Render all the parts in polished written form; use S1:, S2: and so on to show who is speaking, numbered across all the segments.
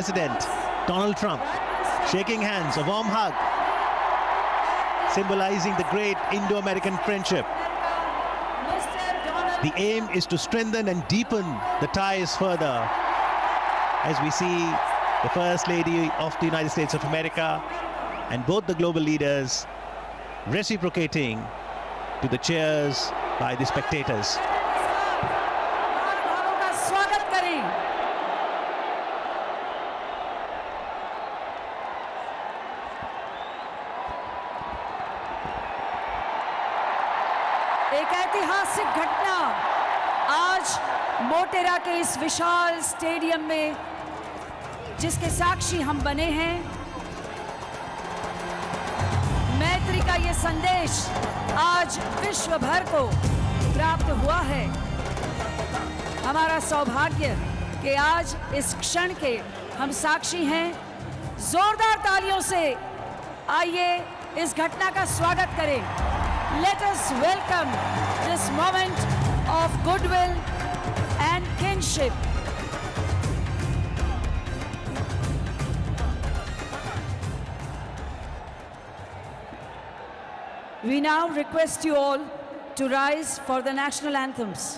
S1: President Donald Trump shaking hands, a warm hug, symbolizing the great Indo-American friendship. The aim is to strengthen and deepen the ties further as we see the First Lady of the United States of America and both the global leaders reciprocating to the cheers by the spectators.
S2: एक ऐतिहासिक घटना आज मोटेरा के इस विशाल stadium में जिसके साक्षी हम बने हैं। मैत्री का ये संदेश आज विश्व भर को प्राप्त हुआ है। हमारा सौभाग्य कि आज इस क्षण के हम साक्षी हैं। जोरदार तालियों से आइए इस घटना का स्वागत करें। Let us welcome this moment of goodwill and kinship. We now request you all to rise for the national anthems.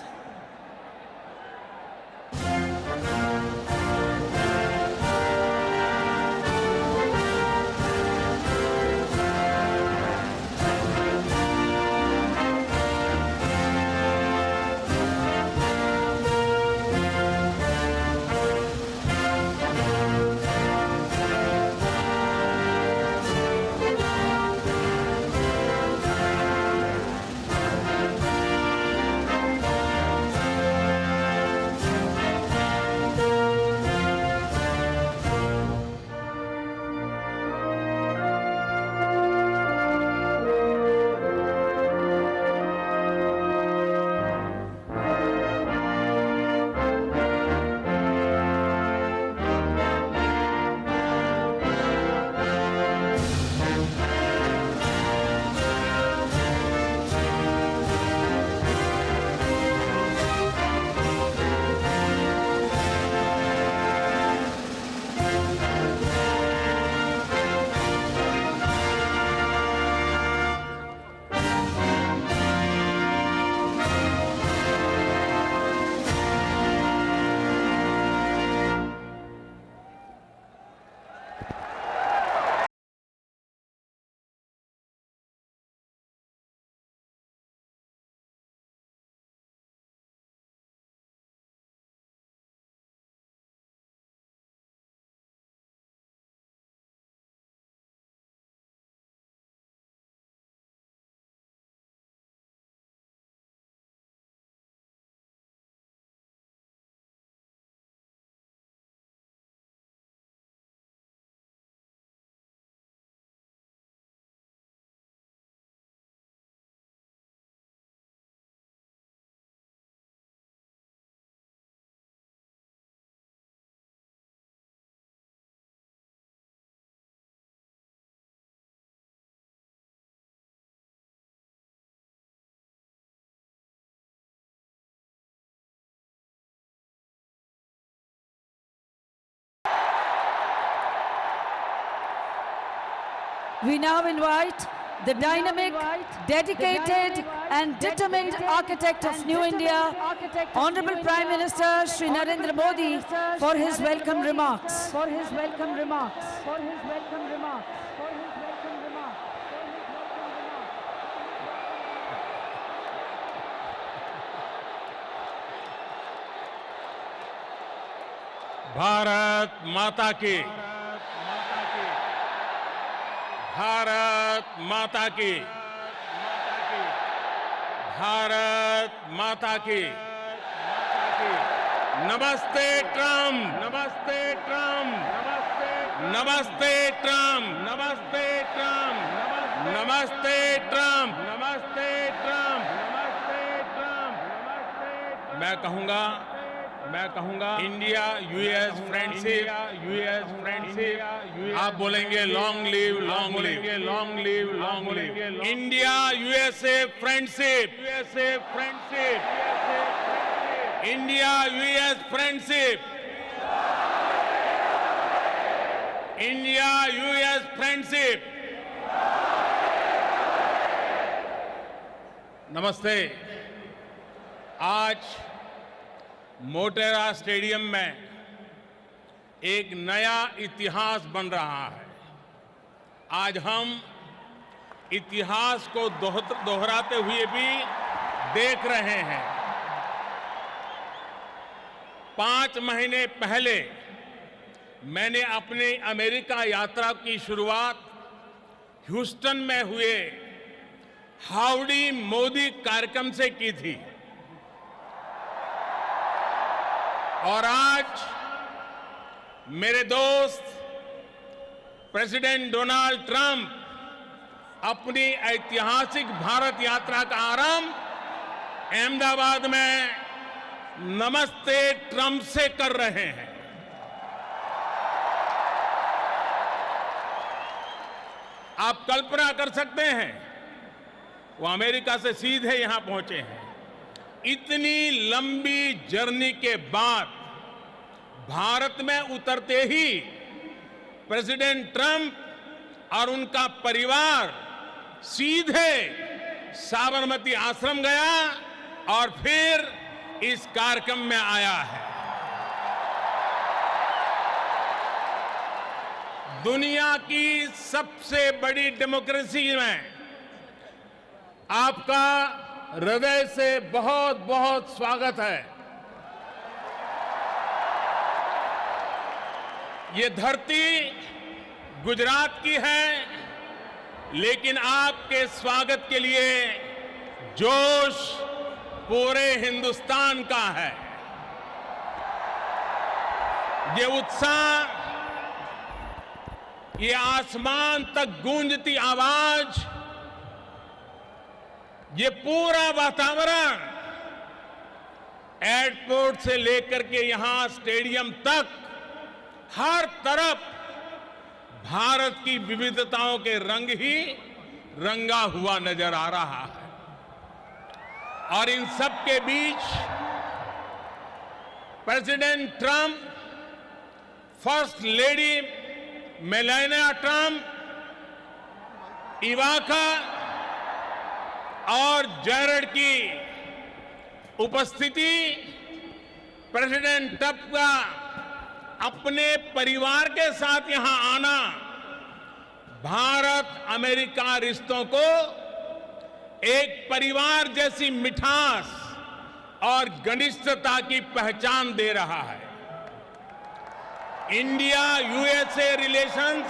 S2: We now invite the dynamic, dedicated and determined architect of New India, Honorable Prime Minister Shri Narendra Modi, for his welcome remarks.
S3: Bharat माता की, भारत माता की, भारत माता की। नमस्ते Trump, नमस्ते Trump, नमस्ते Trump, नमस्ते ट्रम्प, नमस्ते ट्रम्प, नमस्ते ट्रम्प, नमस्ते ट्रम्प। मैं कहूंगा इंडिया यूएस फ्रेंडशिप, आप बोलेंगे long live, long live, long live, long live. India USA friendship, India US friendship. India US friendship. नमस्ते। आज मोटेरा स्टेडियम में एक नया इतिहास बन रहा है। आज हम इतिहास को दोहराते हुए भी देख रहे हैं। 5 महीने पहले मैंने अपनी अमेरिका यात्रा की शुरुआत ह्यूस्टन में हुए हाउडी मोदी कार्यक्रम से की थी और आज मेरे दोस्त प्रेसिडेंट डोनाल्ड ट्रंप अपनी ऐतिहासिक भारत यात्रा का आरंभ अहमदाबाद में नमस्ते ट्रंप से कर रहे हैं। आप कल्पना कर सकते हैं, वो अमेरिका से सीधे यहां पहुंचे हैं। इतनी लंबी जर्नी के बाद भारत में उतरते ही प्रेसिडेंट ट्रंप और उनका परिवार सीधे साबरमती आश्रम गया और फिर इस कार्यक्रम में आया है। दुनिया की सबसे बड़ी डेमोक्रेसी में आपका हृदय से बहुत बहुत स्वागत है। ये धरती गुजरात की है, लेकिन आपके स्वागत के लिए जोश पूरे हिंदुस्तान का है। ये उत्साह, ये आसमान तक गूंजती आवाज, ये पूरा वातावरण एयरपोर्ट से लेकर के यहां स्टेडियम तक हर तरफ भारत की विविधताओं के रंग ही रंगा हुआ नजर आ रहा है। और इन सब के बीच president Trump, first lady Melania Trump, Ivanka और जैरेड की उपस्थिति, प्रेसिडेंट ट्रंप का अपने परिवार के साथ यहां आना भारत अमेरिका रिश्तों को एक परिवार जैसी मिठास और घनिष्ठता की पहचान दे रहा है। India USA relations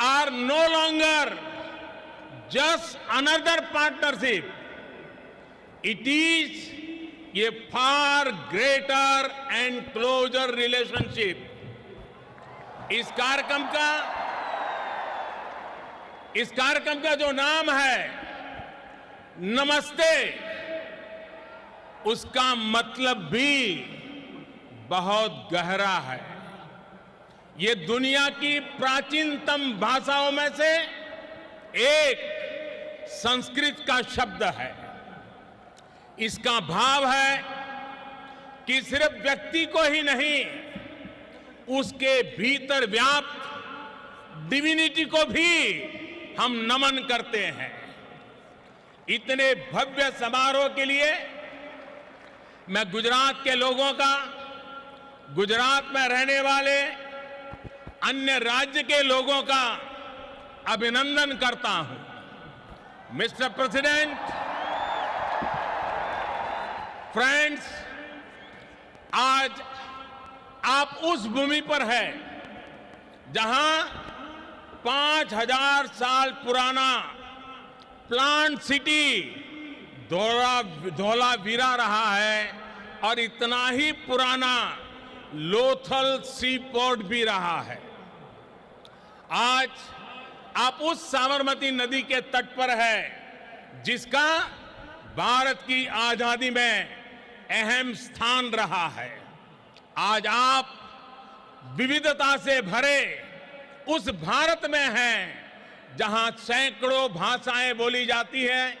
S3: are no longer just another partnership. It is a far greater and closer relationship. इस कार्यक्रम का जो नाम है नमस्ते, उसका मतलब भी बहुत गहरा है। ये दुनिया की प्राचीनतम भाषाओं में से एक संस्कृत का शब्द है। इसका भाव है कि सिर्फ व्यक्ति को ही नहीं, उसके भीतर व्याप्त डिविनिटी को भी हम नमन करते हैं। इतने भव्य समारोह के लिए मैं गुजरात के लोगों का, गुजरात में रहने वाले अन्य राज्य के लोगों का अभिनंदन करता हूं। मिस्टर प्रेसिडेंट, फ्रेंड्स, आज आप उस भूमि पर हैं जहां 5000 साल पुराना प्लांट सिटी धौलावीरा रहा है और इतना ही पुराना लोथल सी पोर्ट भी रहा है। आज आप उस साबरमती नदी के तट पर है जिसका भारत की आजादी में अहम स्थान रहा है। आज आप विविधता से भरे उस भारत में हैं जहां सैकड़ों भाषाएं बोली जाती हैं,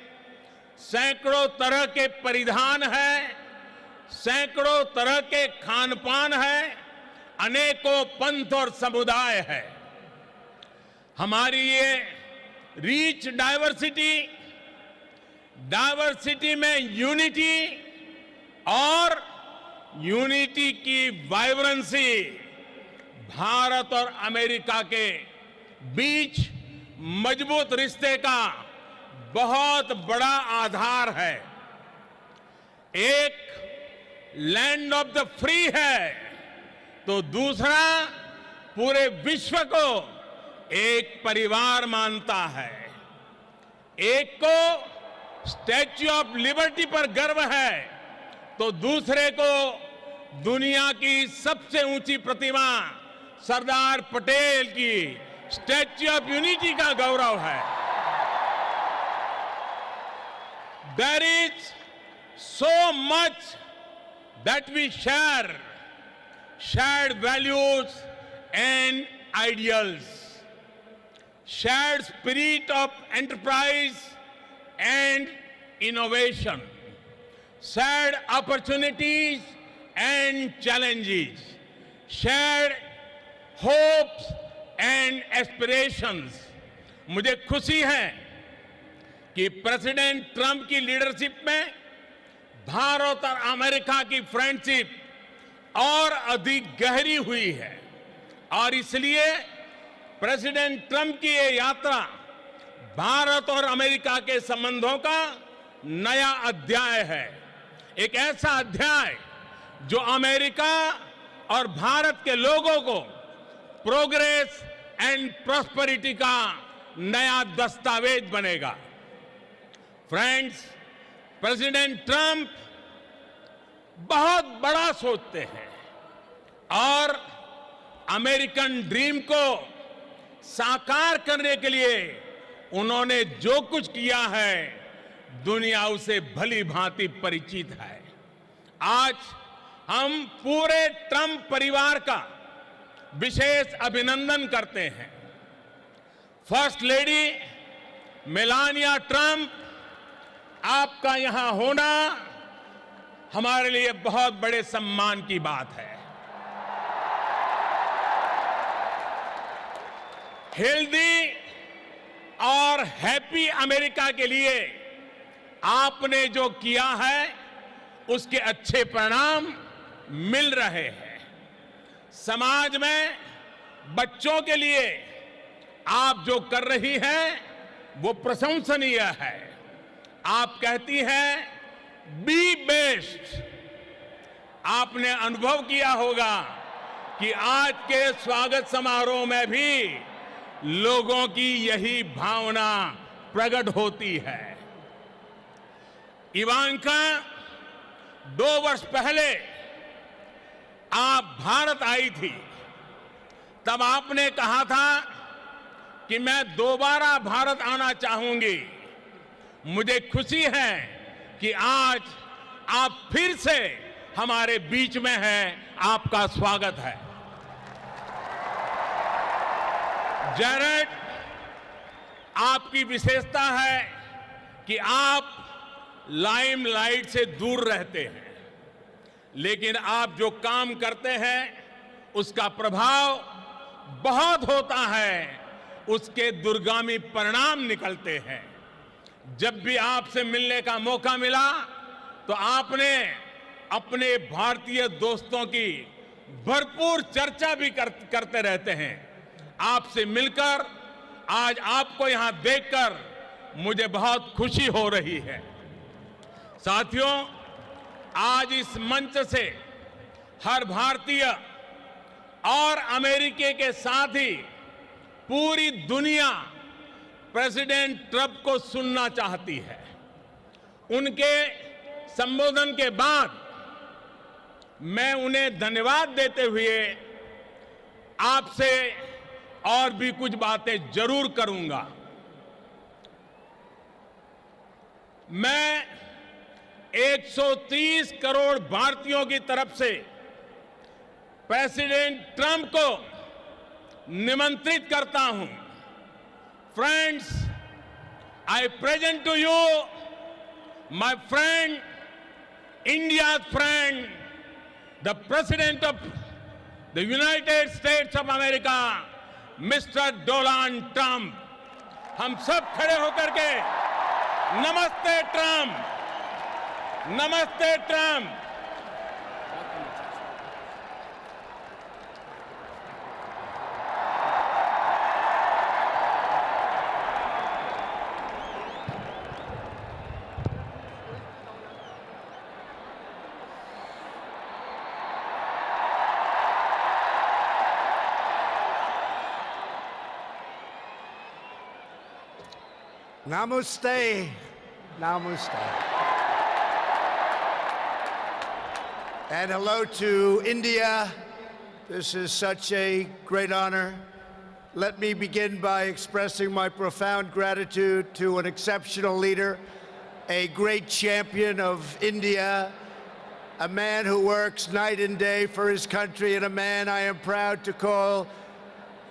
S3: सैकड़ों तरह के परिधान हैं, सैकड़ों तरह के खान पान है अनेकों पंथ और समुदाय है। हमारी ये रीच डाइवर्सिटी में यूनिटी और यूनिटी की वाइब्रेंसी भारत और अमेरिका के बीच मजबूत रिश्ते का बहुत बड़ा आधार है। एक लैंड ऑफ द फ्री है तो दूसरा पूरे विश्व को एक परिवार मानता है। एक को स्टैच्यू ऑफ लिबर्टी पर गर्व है तो दूसरे को दुनिया की सबसे ऊंची प्रतिमा सरदार पटेल की स्टैच्यू ऑफ यूनिटी का गौरव है। There is so much that we share, shared values and ideals, shared spirit of enterprise and innovation, shared opportunities and challenges, shared hopes and aspirations. मुझे खुशी है कि प्रेसिडेंट ट्रंप की लीडरशिप में भारत और America की फ्रेंडशिप और अधिक गहरी हुई है और इसलिए प्रेसिडेंट ट्रंप की ये यात्रा भारत और अमेरिका के संबंधों का नया अध्याय है। एक ऐसा अध्याय जो अमेरिका और भारत के लोगों को प्रोग्रेस एंड प्रॉस्पेरिटी का नया दस्तावेज बनेगा। फ्रेंड्स, प्रेसिडेंट ट्रंप बहुत बड़ा सोचते हैं और अमेरिकन ड्रीम को साकार करने के लिए उन्होंने जो कुछ किया है दुनिया उसे भली भांति परिचित है। आज हम पूरे ट्रंप परिवार का विशेष अभिनंदन करते हैं। फर्स्ट लेडी मेलानिया ट्रंप, आपका यहां होना हमारे लिए बहुत बड़े सम्मान की बात है। हेल्दी और हैप्पी अमेरिका के लिए आपने जो किया है उसके अच्छे परिणाम मिल रहे हैं। समाज में बच्चों के लिए आप जो कर रही हैं वो प्रशंसनीय है। आप कहती हैं बी बेस्ट। आपने अनुभव किया होगा कि आज के स्वागत समारोह में भी लोगों की यही भावना प्रकट होती है। इवांका 2 वर्ष पहले आप भारत आई थी, तब आपने कहा था कि मैं दोबारा भारत आना चाहूंगी। मुझे खुशी है कि आज आप फिर से हमारे बीच में हैं। आपका स्वागत है। जैरेड, आपकी विशेषता है कि आप लाइमलाइट से दूर रहते हैं, लेकिन आप जो काम करते हैं उसका प्रभाव बहुत होता है, उसके दूरगामी परिणाम निकलते हैं। जब भी आपसे मिलने का मौका मिला तो आपने अपने भारतीय दोस्तों की भरपूर चर्चा भी करते रहते हैं। आपसे मिलकर, आज आपको यहां देखकर मुझे बहुत खुशी हो रही है। साथियों, आज इस मंच से हर भारतीय और अमेरिकी के साथ ही पूरी दुनिया प्रेसिडेंट ट्रंप को सुनना चाहती है। उनके संबोधन के बाद मैं उन्हें धन्यवाद देते हुए आपसे और भी कुछ बातें जरूर करूंगा। मैं 130 करोड़ भारतीयों की तरफ से प्रेसिडेंट ट्रंप को निमंत्रित करता हूं। Friends, I present to you my friend, India's friend, the President of the United States of America, Mr. Donald Trump. हम सब खड़े होकर के नमस्ते ट्रम्प, नमस्ते Trump.
S4: Namaste. Namaste. And hello to India. This is such a great honor. Let me begin by expressing my profound gratitude to an exceptional leader, a great champion of India, a man who works night and day for his country, and a man I am proud to call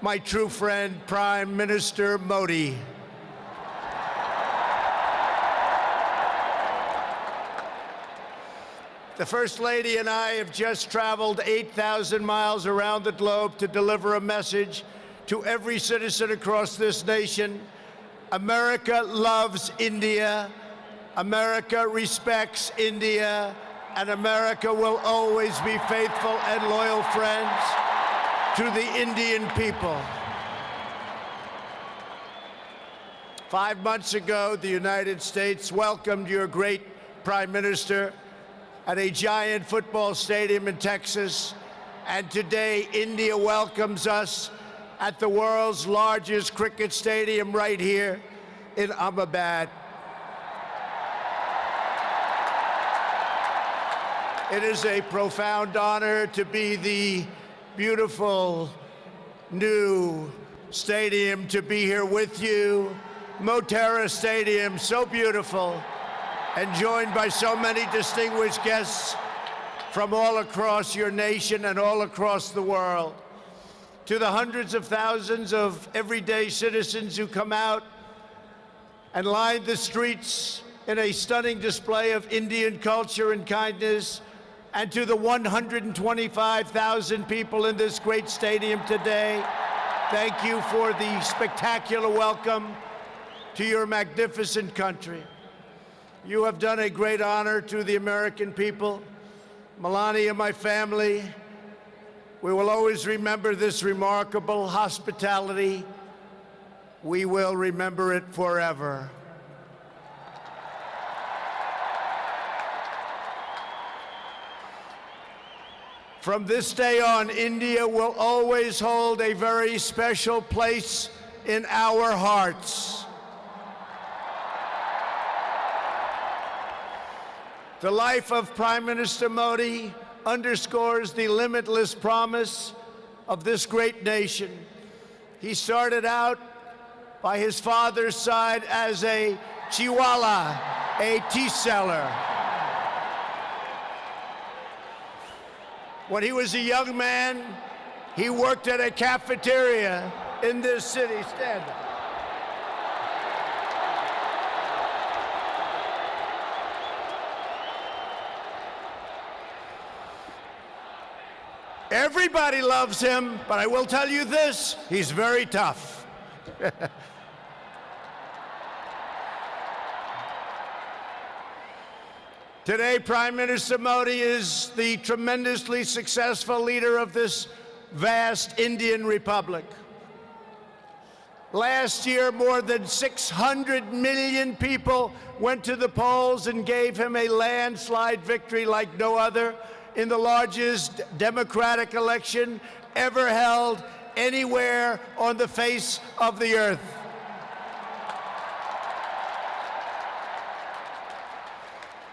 S4: my true friend, Prime Minister Modi. The First Lady and I have just traveled 8,000 miles around the globe to deliver a message to every citizen across this nation. America loves India, America respects India, and America will always be faithful and loyal friends to the Indian people. 5 months ago, the United States welcomed your great Prime Minister at a giant football stadium in Texas. And today, India welcomes us at the world's largest cricket stadium right here in Ahmedabad. It is a profound honor to be the beautiful new stadium, to be here with you. Motera Stadium, so beautiful, and joined by so many distinguished guests from all across your nation and all across the world. To the hundreds of thousands of everyday citizens who come out and line the streets in a stunning display of Indian culture and kindness, and to the 125,000 people in this great stadium today, thank you for the spectacular welcome to your magnificent country. You have done a great honor to the American people. Melania, my family, we will always remember this remarkable hospitality. We will remember it forever. From this day on, India will always hold a very special place in our hearts. The life of Prime Minister Modi underscores the limitless promise of this great nation. He started out by his father's side as a chiwala, a tea seller. When he was a young man, he worked at a cafeteria in this city. Stand up. Everybody loves him, but I will tell you this, he's very tough. Today, Prime Minister Modi is the tremendously successful leader of this vast Indian Republic. Last year, more than 600 million people went to the polls and gave him a landslide victory like no other in the largest democratic election ever held anywhere on the face of the earth.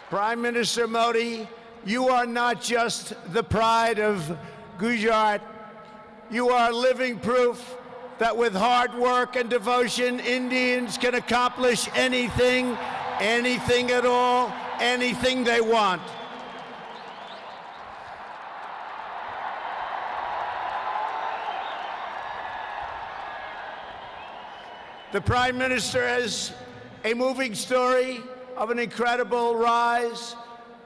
S4: Prime Minister Modi, you are not just the pride of Gujarat. You are living proof that with hard work and devotion, Indians can accomplish anything, anything at all, anything they want. The Prime Minister has a moving story of an incredible rise,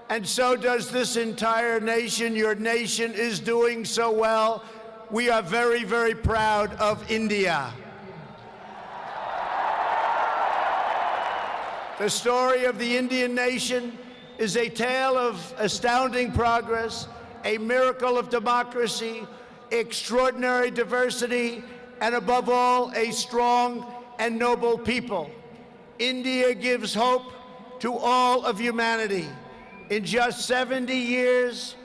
S4: and so does this entire nation. Your nation is doing so well we are very, very proud of India. The story of the Indian nation is a tale of astounding progress, a miracle of democracy, extraordinary diversity, and above all, a strong and noble people. India gives hope to all of humanity. In just 70 years,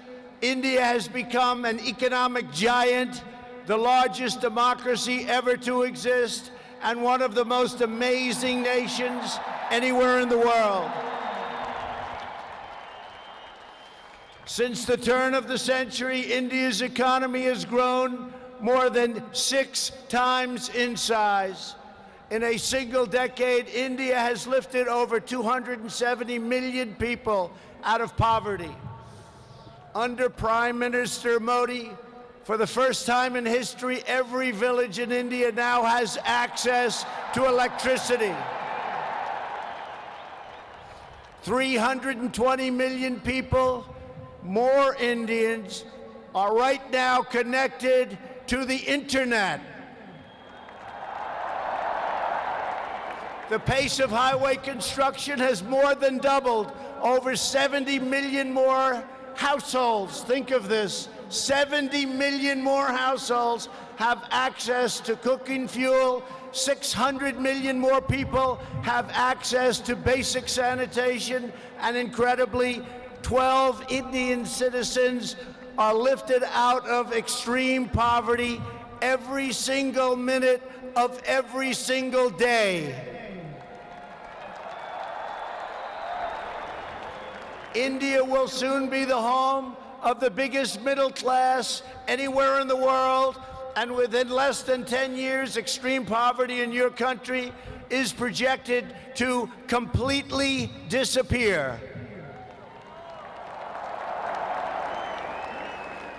S4: India has become an economic giant, the largest democracy ever to exist, and one of the most amazing nations anywhere in the world. Since the turn of the century, India's economy has grown more than 6 times in size. In a single decade, India has lifted over 270 million people out of poverty. Under Prime Minister Modi, for the first time in history, every village in India now has access to electricity. 320 million people, more Indians, are right now connected to the internet. The pace of highway construction has more than doubled. Over 70 million more households, think of this, 70 million more households have access to cooking fuel. 600 million more people have access to basic sanitation. And incredibly, 12 Indian citizens are lifted out of extreme poverty every single minute of every single day. India will soon be the home of the biggest middle class anywhere in the world, and within less than 10 years, extreme poverty in your country is projected to completely disappear.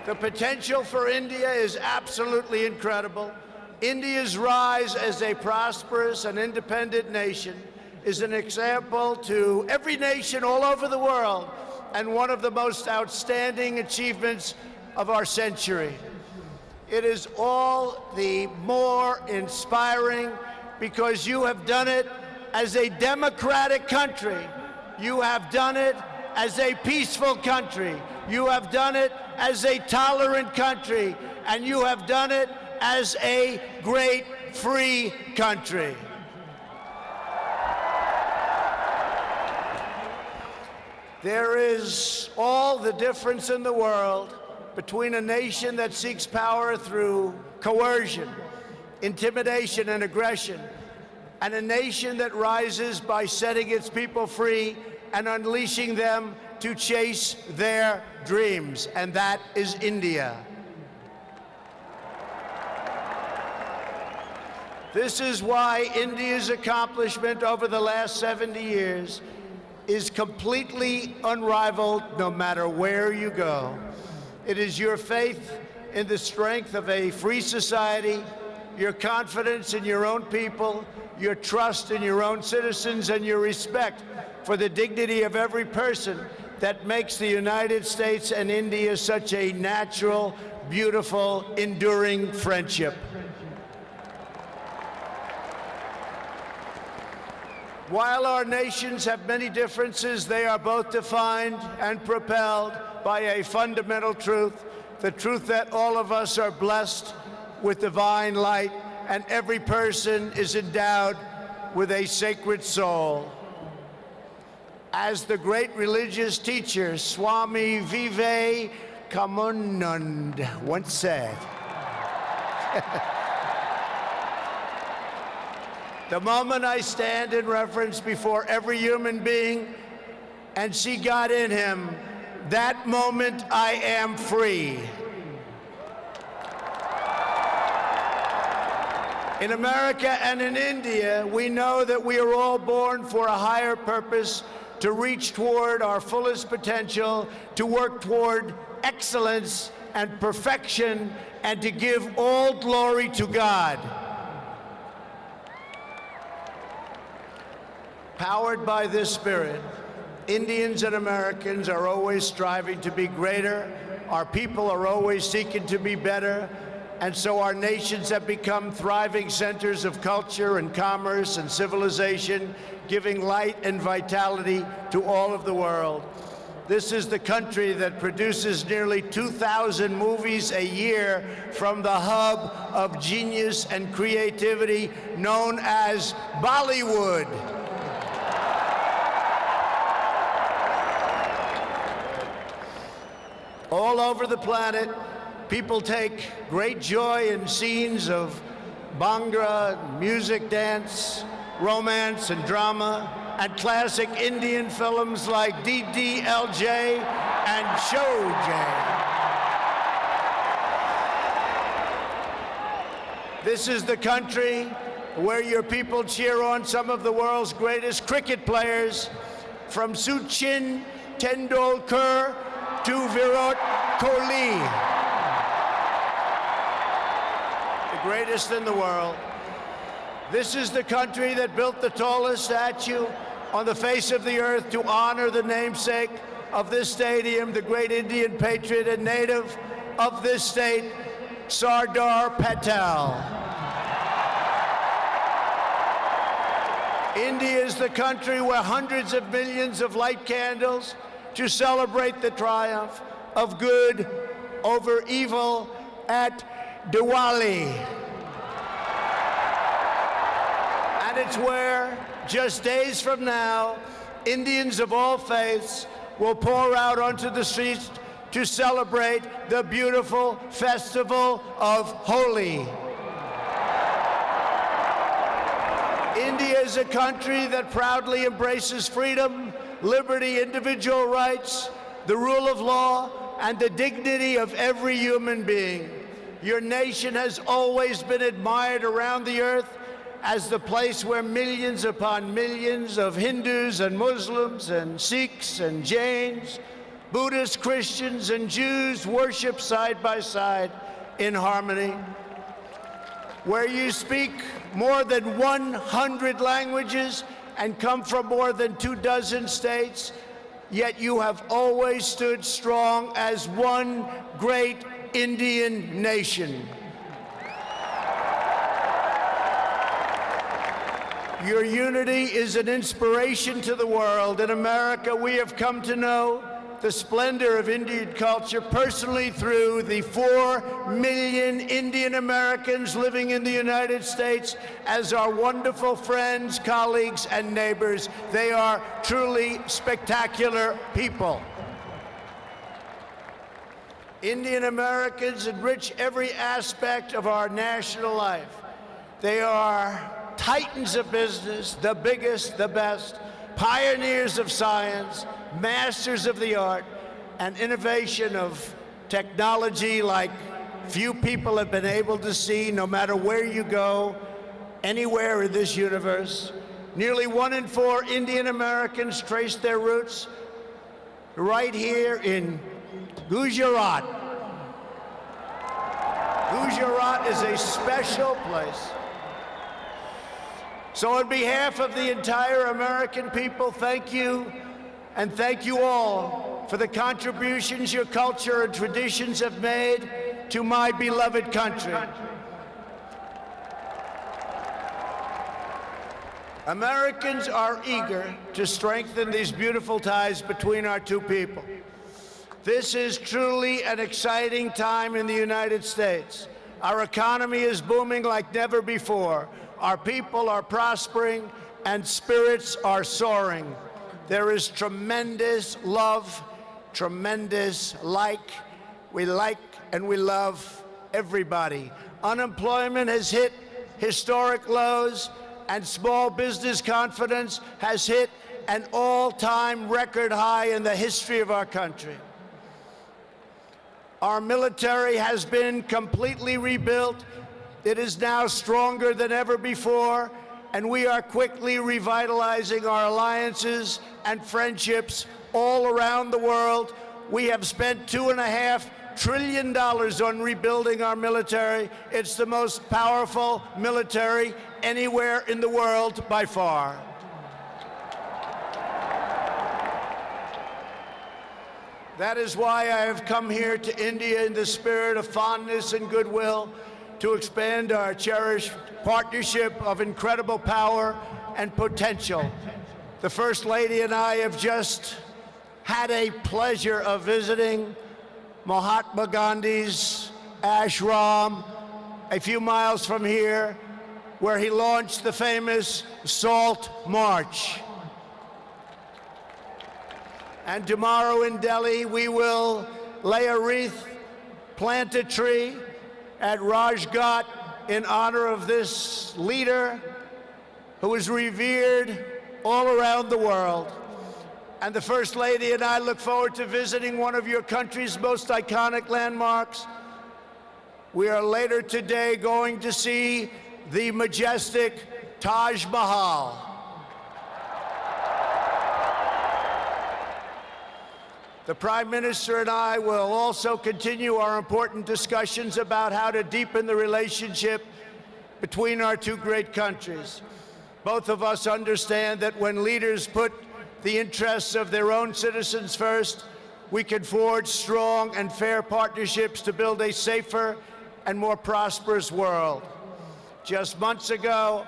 S4: The potential for India is absolutely incredible. India's rise as a prosperous and independent nation is an example to every nation all over the world, and one of the most outstanding achievements of our century. It is all the more inspiring because you have done it as a democratic country. You have done it as a peaceful country. You have done it as a tolerant country. And you have done it as a great free country. There is all the difference in the world between a nation that seeks power through coercion, intimidation, and aggression, and a nation that rises by setting its people free and unleashing them to chase their dreams, and that is India. This is why India's accomplishment over the last 70 years is completely unrivaled no matter where you go. It is your faith in the strength of a free society, your confidence in your own people, your trust in your own citizens, and your respect for the dignity of every person that makes the United States and India such a natural, beautiful, enduring friendship. While our nations have many differences, they are both defined and propelled by a fundamental truth, the truth that all of us are blessed with divine light and every person is endowed with a sacred soul. As the great religious teacher Swami Vivekananda once said, the moment I stand in reverence before every human being and see God in him, that moment I am free. In America and in India, we know that we are all born for a higher purpose, to reach toward our fullest potential, to work toward excellence and perfection, and to give all glory to God. Powered by this spirit, Indians and Americans are always striving to be greater. Our people are always seeking to be better. and so our nations have become thriving centers of culture and commerce and civilization, giving light and vitality to all of the world. This is the country that produces nearly 2,000 movies a year from the hub of genius and creativity known as Bollywood. All over the planet, people take great joy in scenes of Bhangra, music, dance, romance, and drama, and classic Indian films like DDLJ and Showjay. This is the country where your people cheer on some of the world's greatest cricket players, from Sachin Tendulkar to Virat Kohli, the greatest in the world. This is the country that built the tallest statue on the face of the earth to honor the namesake of this stadium, the great Indian patriot and native of this state, Sardar Patel. India is the country where hundreds of millions of light candles to celebrate the triumph of good over evil at Diwali. And it's where, just days from now, Indians of all faiths will pour out onto the streets to celebrate the beautiful festival of Holi. India is a country that proudly embraces freedom, liberty, individual rights, the rule of law, and the dignity of every human being. Your nation has always been admired around the earth as the place where millions upon millions of Hindus and Muslims and Sikhs and Jains, Buddhists, Christians, and Jews worship side by side in harmony, where you speak more than 100 languages and come from more than 24 states, yet you have always stood strong as one great Indian nation. Your unity is an inspiration to the world. In America, we have come to know the splendor of Indian culture personally through the 4 million Indian Americans living in the United States as our wonderful friends, colleagues, and neighbors. They are truly spectacular people. Indian Americans enrich every aspect of our national life. They are titans of business, the biggest, the best, pioneers of science, masters of the art, and innovation of technology like few people have been able to see, no matter where you go, anywhere in this universe. Nearly 1 in 4 Indian Americans trace their roots right here in Gujarat. Gujarat is a special place. So on behalf of the entire American people, thank you, and thank you all for the contributions your culture and traditions have made to my beloved country. Americans are eager to strengthen these beautiful ties between our two people. This is truly an exciting time in the United States. Our economy is booming like never before. Our people are prospering and spirits are soaring. There is tremendous love, tremendous we like and we love everybody. Unemployment has hit historic lows, and small business confidence has hit an all-time record high in the history of our country. Our military has been completely rebuilt. It is now stronger than ever before, and we are quickly revitalizing our alliances and friendships all around the world. We have spent $2.5 trillion on rebuilding our military. It's the most powerful military anywhere in the world by far. That is why I have come here to India in the spirit of fondness and goodwill to expand our cherished partnership of incredible power and potential. The First Lady and I have just had a pleasure of visiting Mahatma Gandhi's ashram a few miles from here, where he launched the famous Salt March. And tomorrow in Delhi, we will lay a wreath, plant a tree at Rajghat in honor of this leader who is revered all around the world. And the First Lady and I look forward to visiting one of your country's most iconic landmarks. We are later today going to see the majestic Taj Mahal. The Prime Minister and I will also continue our important discussions about how to deepen the relationship between our two great countries. Both of us understand that when leaders put the interests of their own citizens first, we can forge strong and fair partnerships to build a safer and more prosperous world. Just months ago,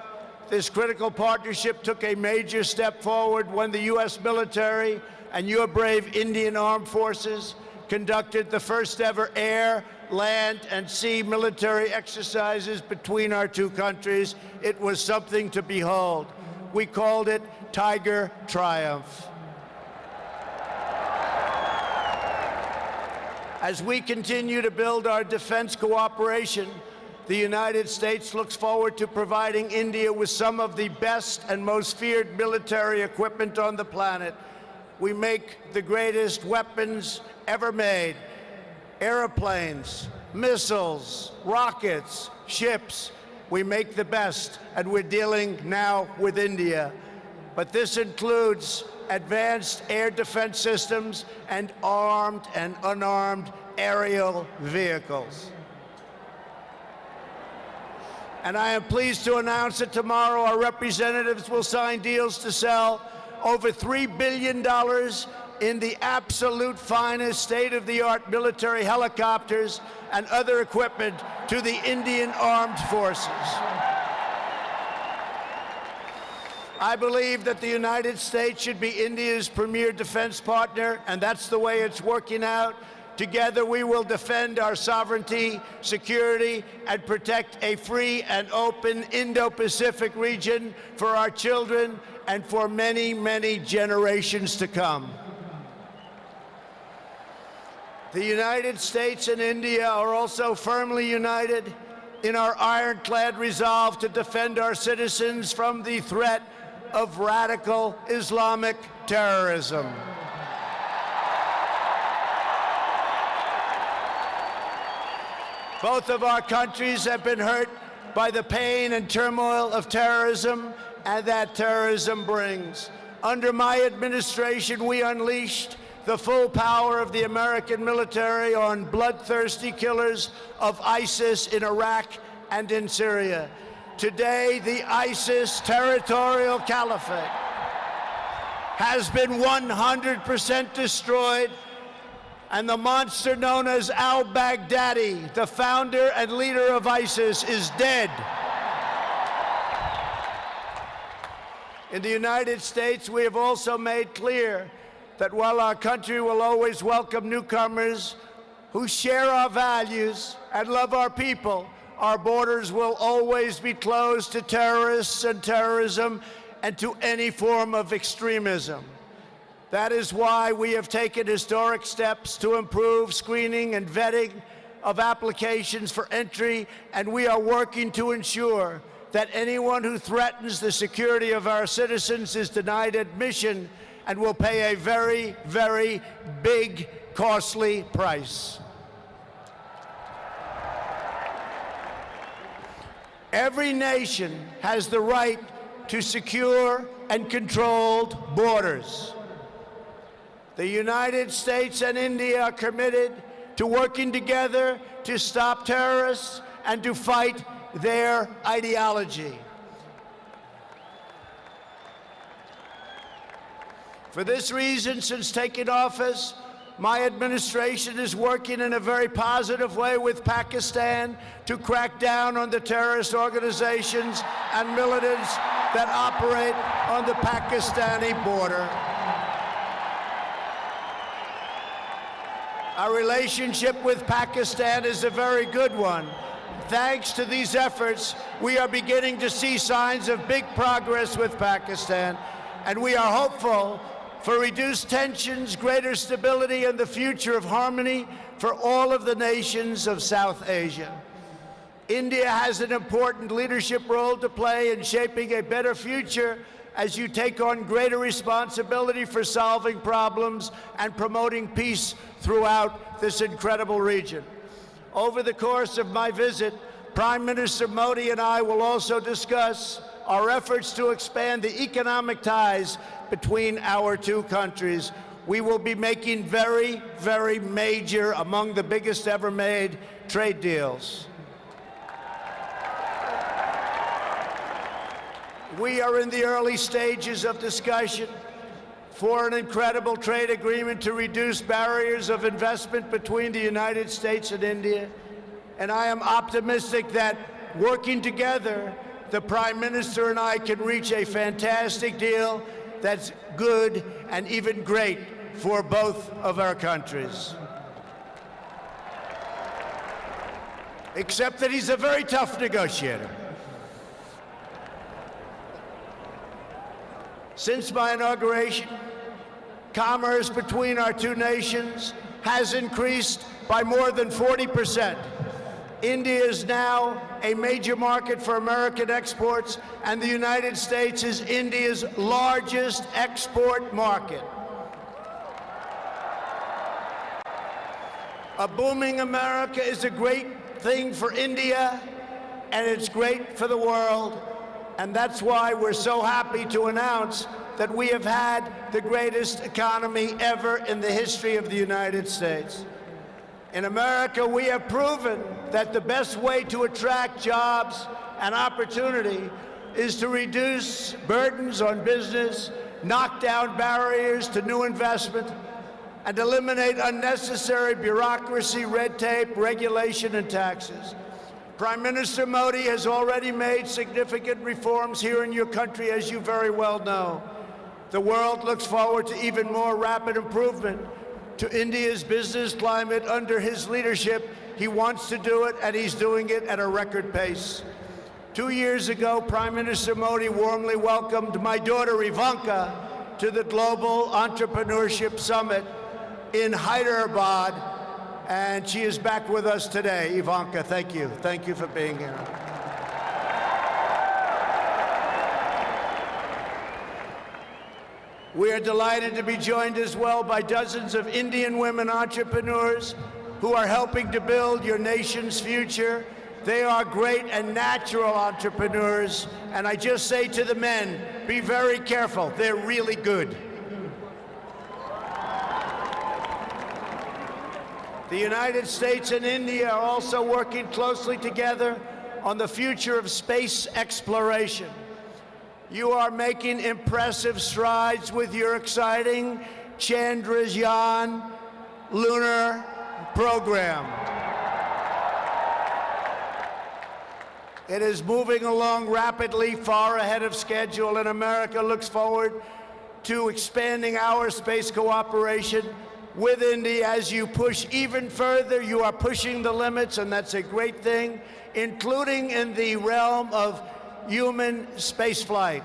S4: this critical partnership took a major step forward when the U.S. military and your brave Indian Armed Forces conducted the first ever air, land, and sea military exercises between our two countries. It was something to behold. We called it Tiger Triumph. As we continue to build our defense cooperation, the United States looks forward to providing India with some of the best and most feared military equipment on the planet. We make the greatest weapons ever made: airplanes, missiles, rockets, ships. We make the best, and we're dealing now with India. But this includes advanced air defense systems and armed and unarmed aerial vehicles. And I am pleased to announce that tomorrow our representatives will sign deals to sell over $3 billion in the absolute finest state-of-the-art military helicopters and other equipment to the Indian Armed Forces. I believe that the United States should be India's premier defense partner, and that's the way it's working out. Together, we will defend our sovereignty, security, and protect a free and open Indo-Pacific region for our children and for many, many generations to come. The United States and India are also firmly united in our ironclad resolve to defend our citizens from the threat of radical Islamic terrorism. Both of our countries have been hurt by the pain and turmoil of terrorism and that terrorism brings. Under my administration, we unleashed the full power of the American military on bloodthirsty killers of ISIS in Iraq and in Syria. Today, the ISIS territorial caliphate has been 100% destroyed, and the monster known as al-Baghdadi, the founder and leader of ISIS, is dead. In the United States, we have also made clear that while our country will always welcome newcomers who share our values and love our people, our borders will always be closed to terrorists and terrorism and to any form of extremism. That is why we have taken historic steps to improve screening and vetting of applications for entry, and we are working to ensure that anyone who threatens the security of our citizens is denied admission and will pay a very, very big, costly price. Every nation has the right to secure and controlled borders. The United States and India are committed to working together to stop terrorists and to fight their ideology. For this reason, since taking office, My administration is working in a very positive way with Pakistan to crack down on the terrorist organizations and militants that operate on the Pakistani border. Our relationship with Pakistan is a very good one. Thanks to these efforts, we are beginning to see signs of big progress with Pakistan, and we are hopeful for reduced tensions, greater stability, and the future of harmony for all of the nations of South Asia. India has an important leadership role to play in shaping a better future as you take on greater responsibility for solving problems and promoting peace throughout this incredible region. Over the course of my visit, Prime Minister Modi and I will also discuss our efforts to expand the economic ties between our two countries. We will be making very, very major, among the biggest ever made, trade deals. We are in the early stages of discussion for an incredible trade agreement to reduce barriers of investment between the United States and India. And I am optimistic that working together, the Prime Minister and I can reach a fantastic deal that's good and even great for both of our countries. Except that he's a very tough negotiator. Since my inauguration, commerce between our two nations has increased by more than 40%. India is now a major market for American exports, and the United States is India's largest export market. A booming America is a great thing for India, and it's great for the world. And that's why we're so happy to announce that we have had the greatest economy ever in the history of the United States. In America, we have proven that the best way to attract jobs and opportunity is to reduce burdens on business, knock down barriers to new investment, and eliminate unnecessary bureaucracy, red tape, regulation, and taxes. Prime Minister Modi has already made significant reforms here in your country, as you very well know. The world looks forward to even more rapid improvement to India's business climate under his leadership. He wants to do it, and he's doing it at a record pace. 2 years ago, Prime Minister Modi warmly welcomed my daughter Ivanka to the Global Entrepreneurship Summit in Hyderabad, and she is back with us today. Ivanka, thank you. Thank you for being here. We are delighted to be joined as well by dozens of Indian women entrepreneurs who are helping to build your nation's future. They are great and natural entrepreneurs, and I just say to the men, be very careful. They're really good. The United States and India are also working closely together on the future of space exploration. You are making impressive strides with your exciting Chandrayaan lunar program. It is moving along rapidly, far ahead of schedule, and America looks forward to expanding our space cooperation with India. As you push even further, you are pushing the limits, and that's a great thing, including in the realm of human spaceflight.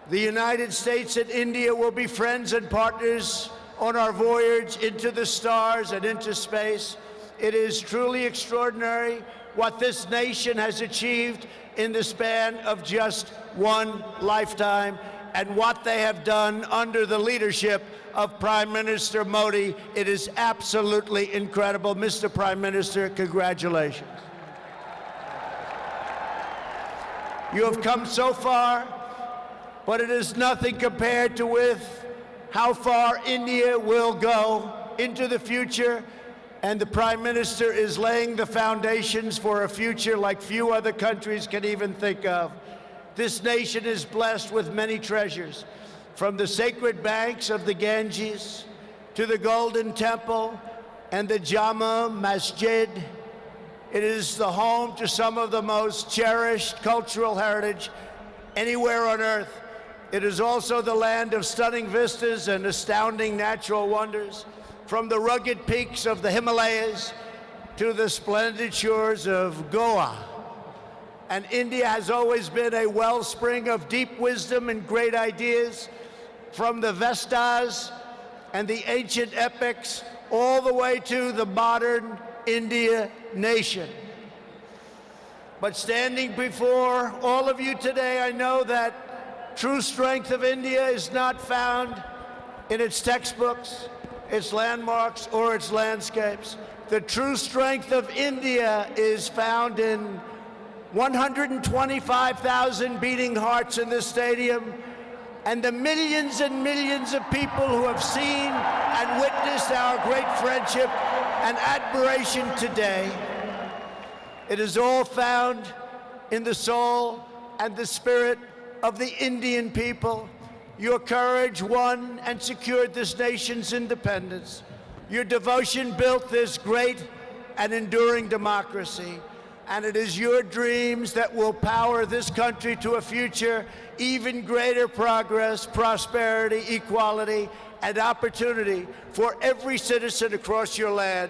S4: The United States and India will be friends and partners on our voyage into the stars and into space. It is truly extraordinary what this nation has achieved in the span of just one lifetime, and what they have done under the leadership of Prime Minister Modi. It is absolutely incredible. Mr. Prime Minister, congratulations. You have come so far, but it is nothing compared to with how far India will go into the future, and the Prime Minister is laying the foundations for a future like few other countries can even think of. This nation is blessed with many treasures, from the sacred banks of the Ganges to the Golden Temple and the Jama Masjid. It is the home to some of the most cherished cultural heritage anywhere on earth. It is also the land of stunning vistas and astounding natural wonders, from the rugged peaks of the Himalayas to the splendid shores of Goa. And India has always been a wellspring of deep wisdom and great ideas, from the Vestas and the ancient epics all the way to the modern India nation. But standing before all of you today, I know that true strength of India is not found in its textbooks, its landmarks, or its landscapes. The true strength of India is found in 125,000 beating hearts in this stadium, and the millions and millions of people who have seen and witnessed our great friendship and admiration today. It is all found in the soul and the spirit of the Indian people. Your courage won and secured this nation's independence. Your devotion built this great and enduring democracy. And it is your dreams that will power this country to a future even greater progress, prosperity, equality, and opportunity for every citizen across your land.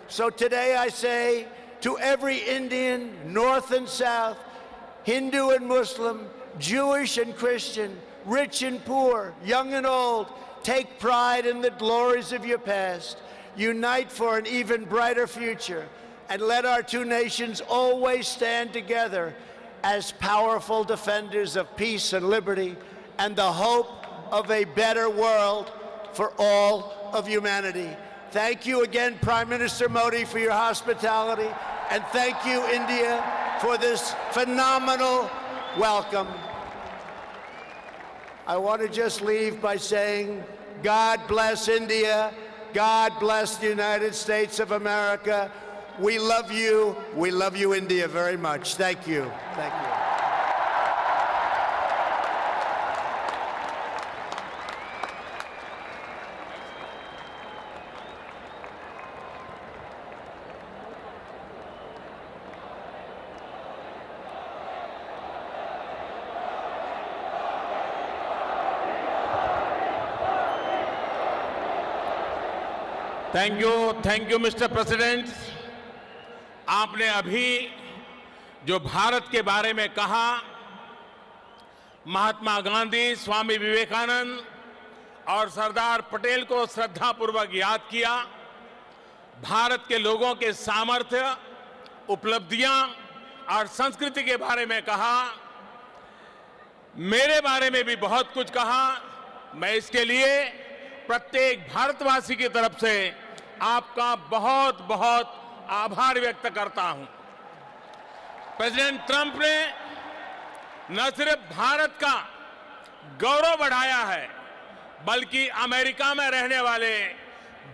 S4: So today I say to every Indian, North and South, Hindu and Muslim, Jewish and Christian, rich and poor, young and old, take pride in the glories of your past. Unite for an even brighter future, and let our two nations always stand together as powerful defenders of peace and liberty and the hope of a better world for all of humanity. Thank you again, Prime Minister Modi, for your hospitality, and thank you, India, for this phenomenal welcome. I want to just leave by saying, God bless India, God bless the United States of America. We love you, India, very much. Thank you. Thank you.
S3: Thank you mister president. आपने अभी जो भारत के बारे में कहा, महात्मा गांधी, स्वामी विवेकानंद और सरदार पटेल को श्रद्धापूर्वक याद किया। भारत के लोगों के सामर्थ्य, उपलब्धियां और संस्कृति के बारे में कहा। मेरे बारे में भी बहुत कुछ कहा। मैं इसके लिए प्रत्येक भारतवासी की तरफ से आपका बहुत बहुत आभार व्यक्त करता हूं। प्रेसिडेंट ट्रंप ने न सिर्फ भारत का गौरव बढ़ाया है, बल्कि अमेरिका में रहने वाले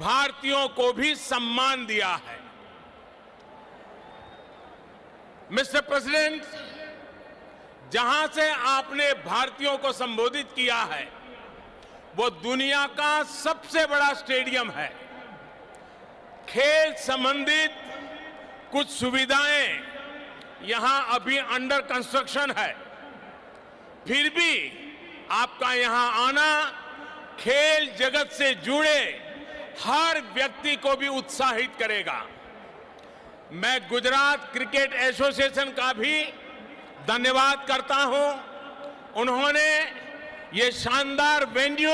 S3: भारतीयों को भी सम्मान दिया है। मिस्टर प्रेसिडेंट, जहां से आपने भारतीयों को संबोधित किया है, वो दुनिया का सबसे बड़ा स्टेडियम है। खेल संबंधित कुछ सुविधाएं यहां अभी अंडर कंस्ट्रक्शन है, फिर भी आपका यहां आना खेल जगत से जुड़े हर व्यक्ति को भी उत्साहित करेगा। मैं गुजरात क्रिकेट एसोसिएशन का भी धन्यवाद करता हूं। उन्होंने ये शानदार वेन्यू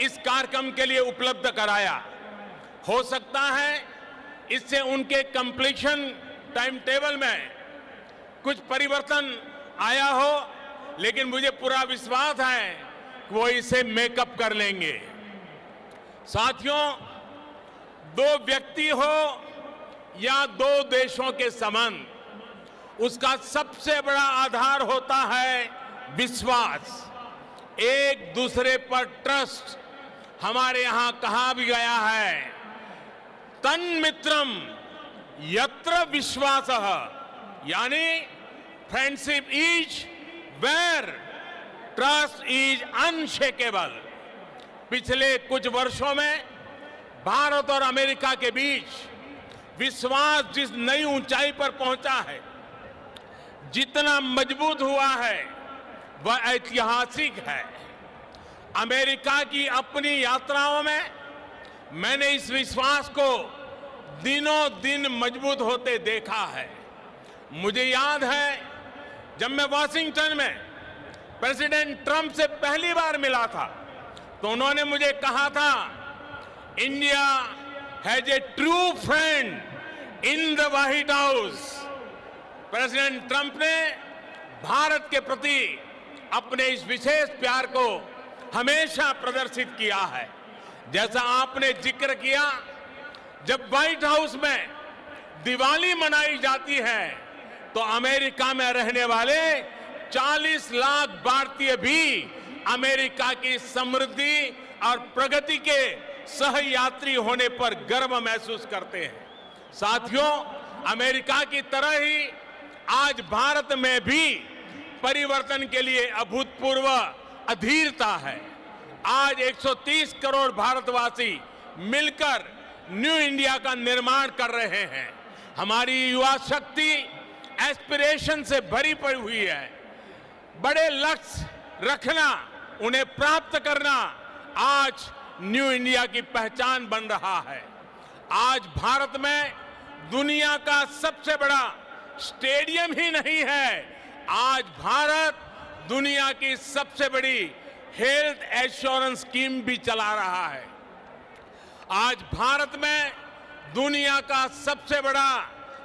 S3: इस कार्यक्रम के लिए उपलब्ध कराया। हो सकता है इससे उनके कंप्लीशन टाइम टेबल में कुछ परिवर्तन आया हो, लेकिन मुझे पूरा विश्वास है कि वो इसे मेकअप कर लेंगे। साथियों, दो व्यक्ति हो या दो देशों के संबंध, उसका सबसे बड़ा आधार होता है विश्वास, एक दूसरे पर ट्रस्ट। हमारे यहां कहा भी गया है, तन्मित्रम यत्र विश्वासः, यानी friendship is where trust is unshakeable. पिछले कुछ वर्षों में भारत और अमेरिका के बीच विश्वास जिस नई ऊंचाई पर पहुंचा है, जितना मजबूत हुआ है, वह ऐतिहासिक है। अमेरिका की अपनी यात्राओं में मैंने इस विश्वास को दिनों दिन मजबूत होते देखा है। मुझे याद है जब मैं वॉशिंगटन में प्रेसिडेंट ट्रंप से पहली बार मिला था तो उन्होंने मुझे कहा था, India has a true friend in the white house. President Trump ने भारत के प्रति अपने इस विशेष प्यार को हमेशा प्रदर्शित किया है। जैसा आपने जिक्र किया, जब व्हाइट हाउस में दिवाली मनाई जाती है तो अमेरिका में रहने वाले 40 लाख भारतीय भी अमेरिका की समृद्धि और प्रगति के सहयात्री होने पर गर्व महसूस करते हैं। साथियों, अमेरिका की तरह ही आज भारत में भी परिवर्तन के लिए अभूतपूर्व अधीरता है। आज 130 करोड़ भारतवासी मिलकर न्यू इंडिया का निर्माण कर रहे हैं। हमारी युवा शक्ति एस्पिरेशन से भरी पड़ी हुई है। बड़े लक्ष्य रखना, उन्हें प्राप्त करना आज न्यू इंडिया की पहचान बन रहा है। आज भारत में दुनिया का सबसे बड़ा स्टेडियम ही नहीं है, आज भारत दुनिया की सबसे बड़ी हेल्थ एश्योरेंस स्कीम भी चला रहा है। आज भारत में दुनिया का सबसे बड़ा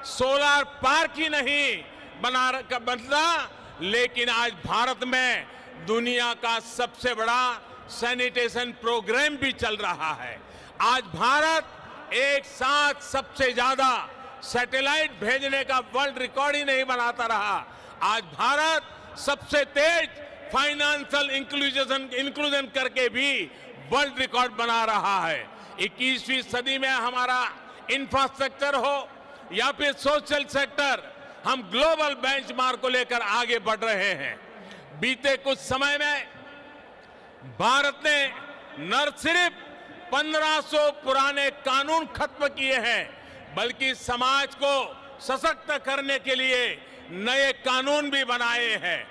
S3: सोलर पार्क ही नहीं बनता, लेकिन आज भारत में दुनिया का सबसे बड़ा सैनिटेशन प्रोग्राम भी चल रहा है। आज भारत एक साथ सबसे ज्यादा सैटेलाइट भेजने का वर्ल्ड रिकॉर्ड ही नहीं बनाता रहा, आज भारत सबसे तेज फाइनेंशियल इंक्लूजन करके भी वर्ल्ड रिकॉर्ड बना रहा है। 21वीं सदी में हमारा इंफ्रास्ट्रक्चर हो या फिर सोशल सेक्टर, हम ग्लोबल बेंचमार्क को लेकर आगे बढ़ रहे हैं। बीते कुछ समय में भारत ने न सिर्फ 1500 पुराने कानून खत्म किए हैं, बल्कि समाज को सशक्त करने के लिए नए कानून भी बनाए हैं।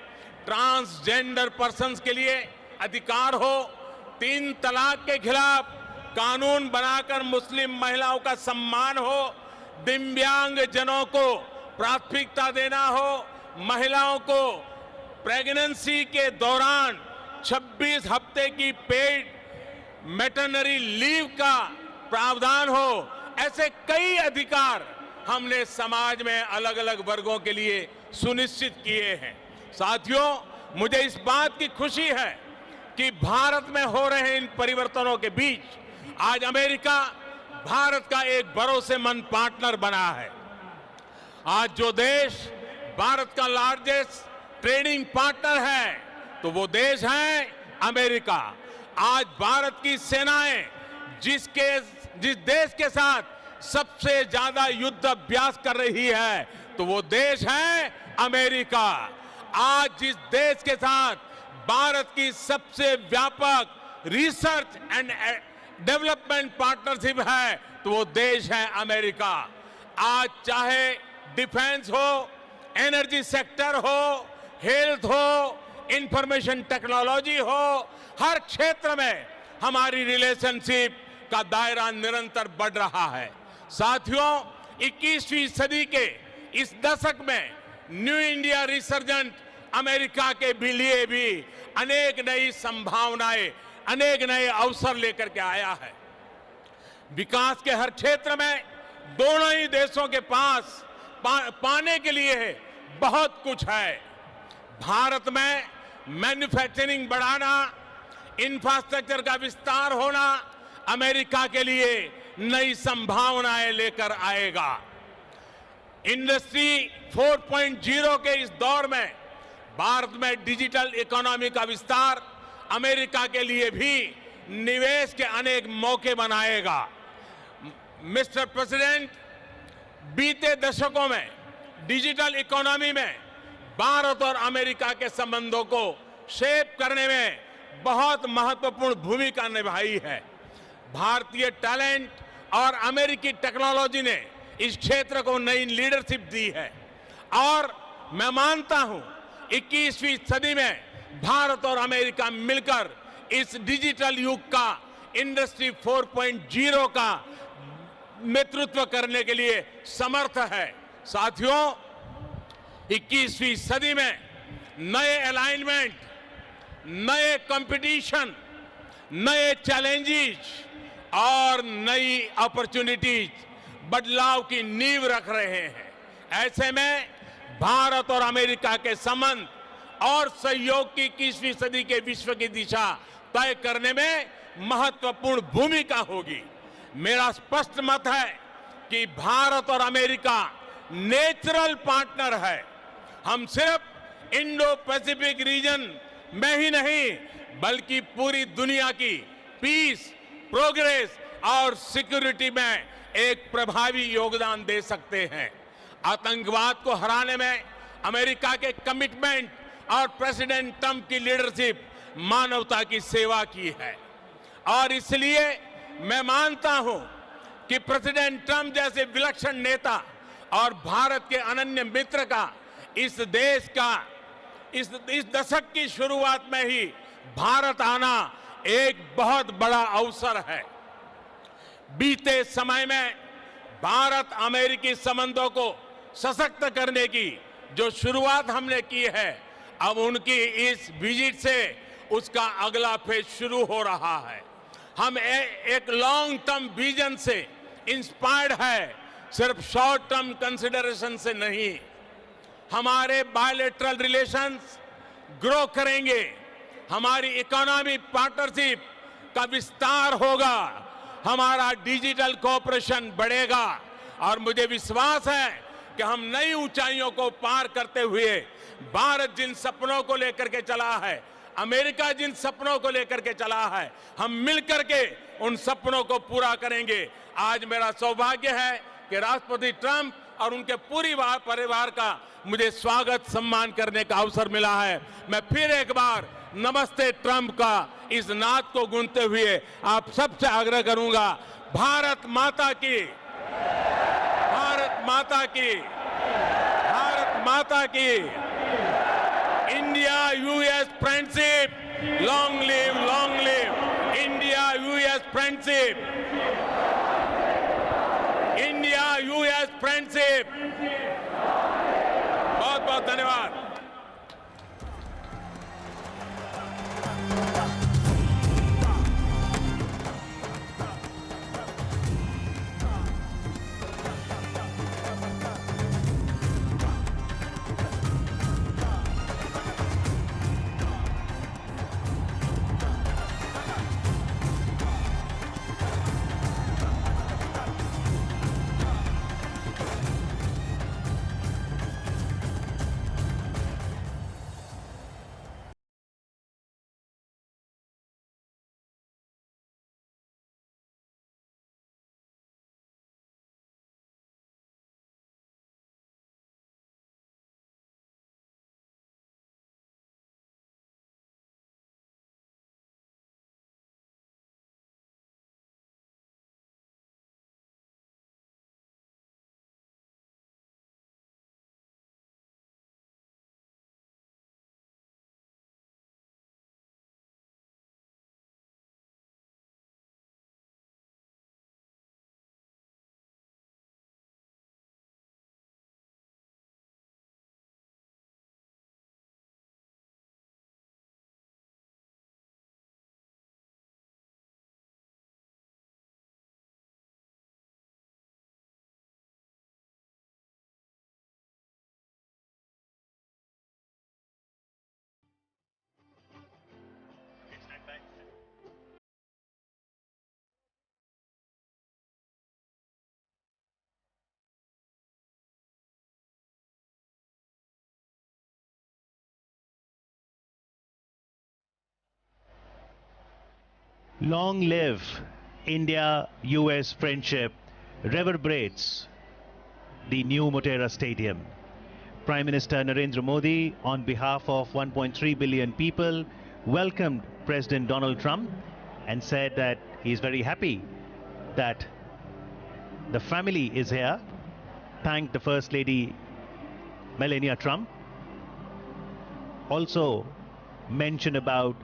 S3: ट्रांसजेंडर पर्सन्स के लिए अधिकार हो, 3 तलाक के खिलाफ कानून बनाकर मुस्लिम महिलाओं का सम्मान हो, दिव्यांग जनों को प्राथमिकता देना हो, महिलाओं को प्रेगनेंसी के दौरान 26 हफ्ते की पेड मैटरनिटी लीव का प्रावधान हो, ऐसे कई अधिकार हमने समाज में अलग अलग वर्गों के लिए सुनिश्चित किए हैं। साथियों, मुझे इस बात की खुशी है कि भारत में हो रहे इन परिवर्तनों के बीच आज अमेरिका भारत का एक भरोसेमंद पार्टनर बना है। आज जो देश भारत का लार्जेस्ट ट्रेडिंग पार्टनर है तो वो देश है अमेरिका। आज भारत की सेनाएं जिस देश के साथ सबसे ज्यादा युद्ध अभ्यास कर रही है तो वो देश है अमेरिका। आज जिस देश के साथ भारत की सबसे व्यापक रिसर्च एंड डेवलपमेंट पार्टनरशिप है तो वो देश है अमेरिका। आज चाहे डिफेंस हो, एनर्जी सेक्टर हो, हेल्थ हो, इंफॉर्मेशन टेक्नोलॉजी हो, हर क्षेत्र में हमारी रिलेशनशिप का दायरा निरंतर बढ़ रहा है। साथियों, 21वीं सदी के इस दशक में न्यू इंडिया रिसर्जेंट अमेरिका के लिए भी अनेक नई संभावनाएं, अनेक नए अवसर लेकर के आया है। विकास के हर क्षेत्र में दोनों ही देशों के पास पाने के लिए बहुत कुछ है। भारत में मैन्युफैक्चरिंग बढ़ाना, इंफ्रास्ट्रक्चर का विस्तार होना अमेरिका के लिए नई संभावनाएं लेकर आएगा। इंडस्ट्री 4.0 के इस दौर में भारत में डिजिटल इकोनॉमी का विस्तार अमेरिका के लिए भी निवेश के अनेक मौके बनाएगा। मिस्टर प्रेसिडेंट, बीते दशकों में डिजिटल इकोनॉमी में भारत और अमेरिका के संबंधों को शेप करने में बहुत महत्वपूर्ण भूमिका निभाई है। भारतीय टैलेंट और अमेरिकी टेक्नोलॉजी ने इस क्षेत्र को नई लीडरशिप दी है और मैं मानता हूं 21वीं सदी में भारत और अमेरिका मिलकर इस डिजिटल युग का इंडस्ट्री 4.0 का नेतृत्व करने के लिए समर्थ है। साथियों, 21वीं सदी में नए अलाइनमेंट, नए कंपटीशन, नए चैलेंजेस और नई अपॉर्चुनिटीज बदलाव की नींव रख रहे हैं। ऐसे में भारत और अमेरिका के संबंध और सहयोग की 21वीं सदी के विश्व की दिशा तय करने में महत्वपूर्ण भूमिका होगी। मेरा स्पष्ट मत है कि भारत और अमेरिका नेचुरल पार्टनर है। हम सिर्फ इंडो पैसिफिक रीजन में ही नहीं बल्कि पूरी दुनिया की पीस, प्रोग्रेस और सिक्योरिटी में एक प्रभावी योगदान दे सकते हैं। आतंकवाद को हराने में अमेरिका के कमिटमेंट और प्रेसिडेंट ट्रंप की लीडरशिप मानवता की सेवा की है और इसलिए मैं मानता हूं कि प्रेसिडेंट ट्रंप जैसे विलक्षण नेता और भारत के अनन्य मित्र का इस देश का इस दशक की शुरुआत में ही भारत आना एक बहुत बड़ा अवसर है। बीते समय में भारत अमेरिकी संबंधों को सशक्त करने की जो शुरुआत हमने की है, अब उनकी इस विजिट से उसका अगला फेज शुरू हो रहा है। हम एक लॉन्ग टर्म विजन से इंस्पायर्ड है, सिर्फ शॉर्ट टर्म कंसिडरेशन से नहीं। हमारे बायलैटरल रिलेशंस ग्रो करेंगे, हमारी इकोनॉमिक पार्टनरशिप का विस्तार होगा, हमारा डिजिटल कोऑपरेशन बढ़ेगा और मुझे विश्वास है कि हम नई ऊंचाइयों को पार करते हुए भारत जिन सपनों को लेकर के चला है, अमेरिका जिन सपनों को लेकर के चला है, हम मिलकर के उन सपनों को पूरा करेंगे। आज मेरा सौभाग्य है कि राष्ट्रपति ट्रंप और उनके पूरी परिवार का मुझे स्वागत सम्मान करने का अवसर मिला है। मैं फिर एक बार नमस्ते ट्रंप का इस नाद को गूंजते हुए आप सबसे आग्रह करूंगा, भारत माता की, भारत माता की, भारत माता की। India US friendship, long live India US friendship, India US friendship. बहुत बहुत धन्यवाद।
S1: Long live India-US friendship reverberates the new Motera Stadium. Prime Minister Narendra Modi, on behalf of 1.3 billion people, welcomed President Donald Trump and said that he's very happy that the family is here. Thanked the First Lady Melania Trump. Also mentioned about